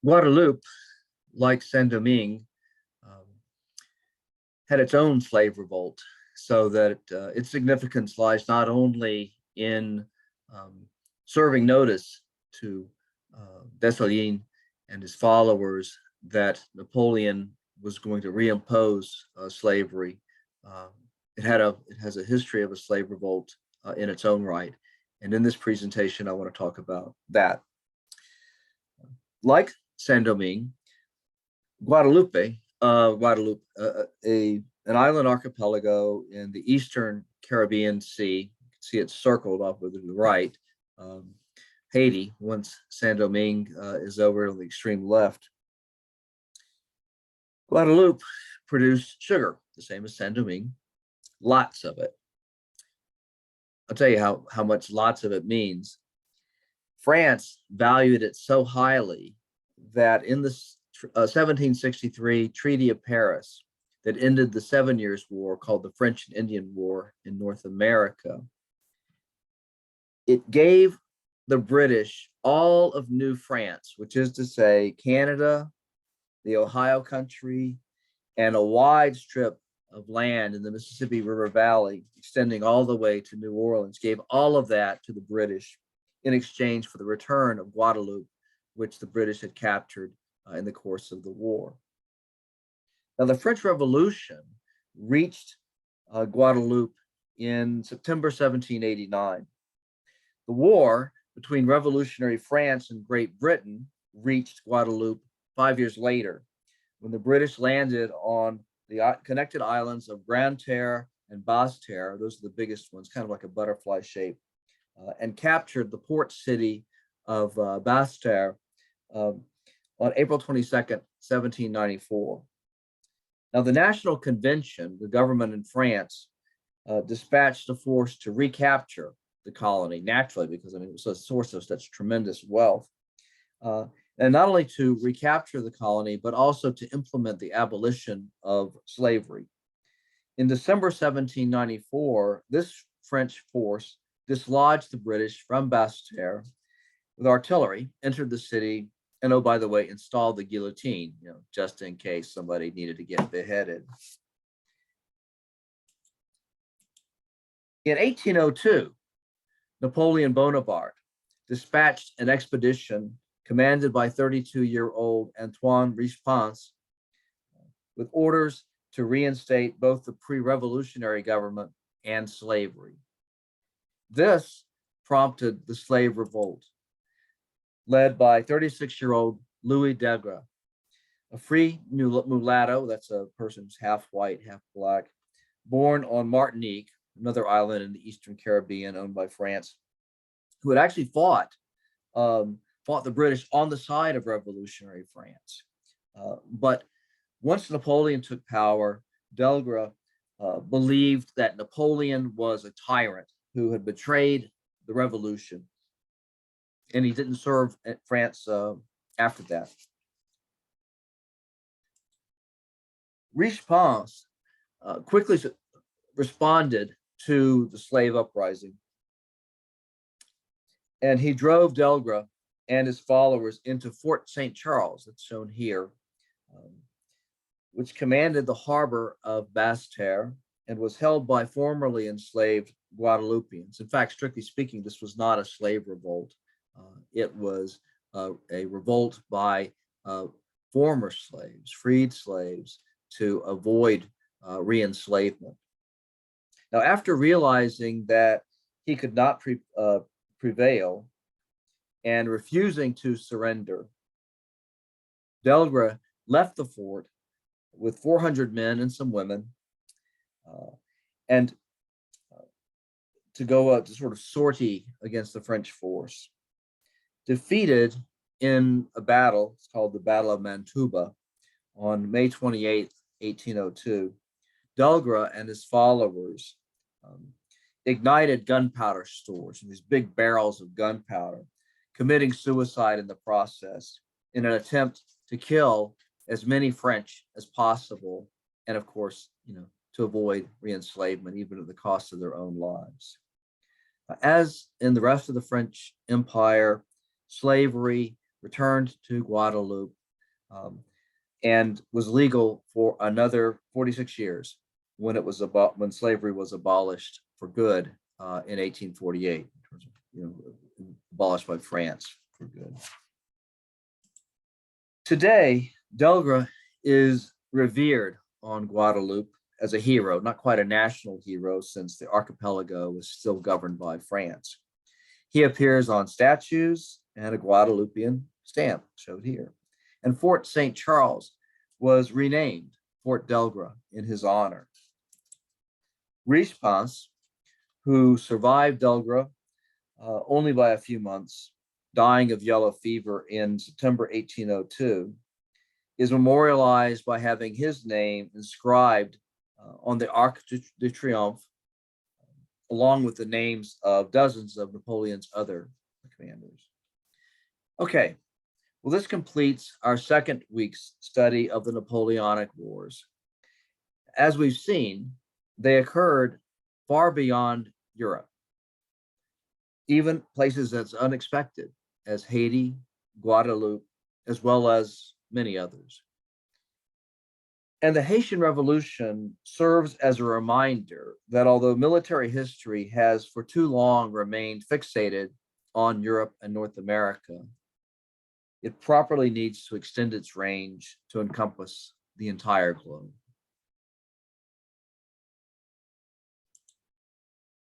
Guadeloupe, like Saint-Domingue, um, had its own slave revolt, so that its significance lies not only in um, serving notice to Dessalines and his followers that Napoleon was going to reimpose slavery. Uh, it has a history of a slave revolt in its own right, and in this presentation, I want to talk about that. Like Saint Domingue, Guadeloupe, an island archipelago in the eastern Caribbean Sea. You can see it's circled off to the right. Um, Haiti, once Saint Domingue is over on the extreme left. Guadeloupe produced sugar, the same as Saint Domingue, lots of it. I'll tell you how much lots of it means. France valued it so highly that in the 1763 Treaty of Paris that ended the 7 Years' War, called the French and Indian War in North America, it gave the British all of New France, which is to say Canada, the Ohio country, and a wide strip of land in the Mississippi River Valley, extending all the way to New Orleans, gave all of that to the British in exchange for the return of Guadeloupe, which the British had captured in the course of the war. Now, the French Revolution reached Guadeloupe in September 1789. The war between revolutionary France and Great Britain reached Guadeloupe 5 years later, when the British landed on the connected islands of Grande Terre and Basse Terre. Those are the biggest ones, kind of like a butterfly shape, and captured the port city of Basse Terre on April 22nd, 1794. Now, the National Convention, the government in France, dispatched a force to recapture the colony, naturally, because it was a source of such tremendous wealth. And not only to recapture the colony, but also to implement the abolition of slavery. In December 1794, this French force dislodged the British from Basse Terre with artillery, entered the city, and oh, by the way, installed the guillotine, just in case somebody needed to get beheaded. In 1802, Napoleon Bonaparte dispatched an expedition commanded by 32-year-old Antoine Richepanse with orders to reinstate both the pre-revolutionary government and slavery. This prompted the slave revolt, led by 36-year-old Louis Degre, a free mulatto, that's a person who's half white, half black, born on Martinique, another island in the Eastern Caribbean owned by France, who had actually fought the British on the side of revolutionary France. But once Napoleon took power, Degre believed that Napoleon was a tyrant who had betrayed the revolution, and he didn't serve France after that. Richepanse quickly responded to the slave uprising, and he drove Degre and his followers into Fort St. Charles, that's shown here, which commanded the harbor of Basse Terre and was held by formerly enslaved Guadeloupeans. In fact, strictly speaking, this was not a slave revolt. It was a revolt by former slaves, freed slaves, to avoid re-enslavement. Now, after realizing that he could not prevail and refusing to surrender, Degre left the fort with 400 men and some women, and to go to sort of sortie against the French force. Defeated in a battle, it's called the Battle of Mantuba, on May 28th, 1802, Degre and his followers ignited gunpowder stores, these big barrels of gunpowder, committing suicide in the process in an attempt to kill as many French as possible, and of course, to avoid re-enslavement, even at the cost of their own lives. As in the rest of the French Empire, slavery returned to Guadeloupe, um, and was legal for another 46 years when when slavery was abolished for good in 1848, abolished by France for good. Today, Delgre is revered on Guadeloupe as a hero, not quite a national hero since the archipelago was still governed by France. He appears on statues and a Guadeloupean stamp showed here. And Fort St. Charles was renamed Fort Delgre in his honor. Richepas, who survived Delgre only by a few months, dying of yellow fever in September 1802, is memorialized by having his name inscribed on the Arc de Triomphe, along with the names of dozens of Napoleon's other commanders. Okay, well, this completes our second week's study of the Napoleonic Wars. As we've seen, they occurred far beyond Europe, even places that's unexpected as Haiti, Guadeloupe, as well as many others. And the Haitian Revolution serves as a reminder that although military history has for too long remained fixated on Europe and North America, it properly needs to extend its range to encompass the entire globe.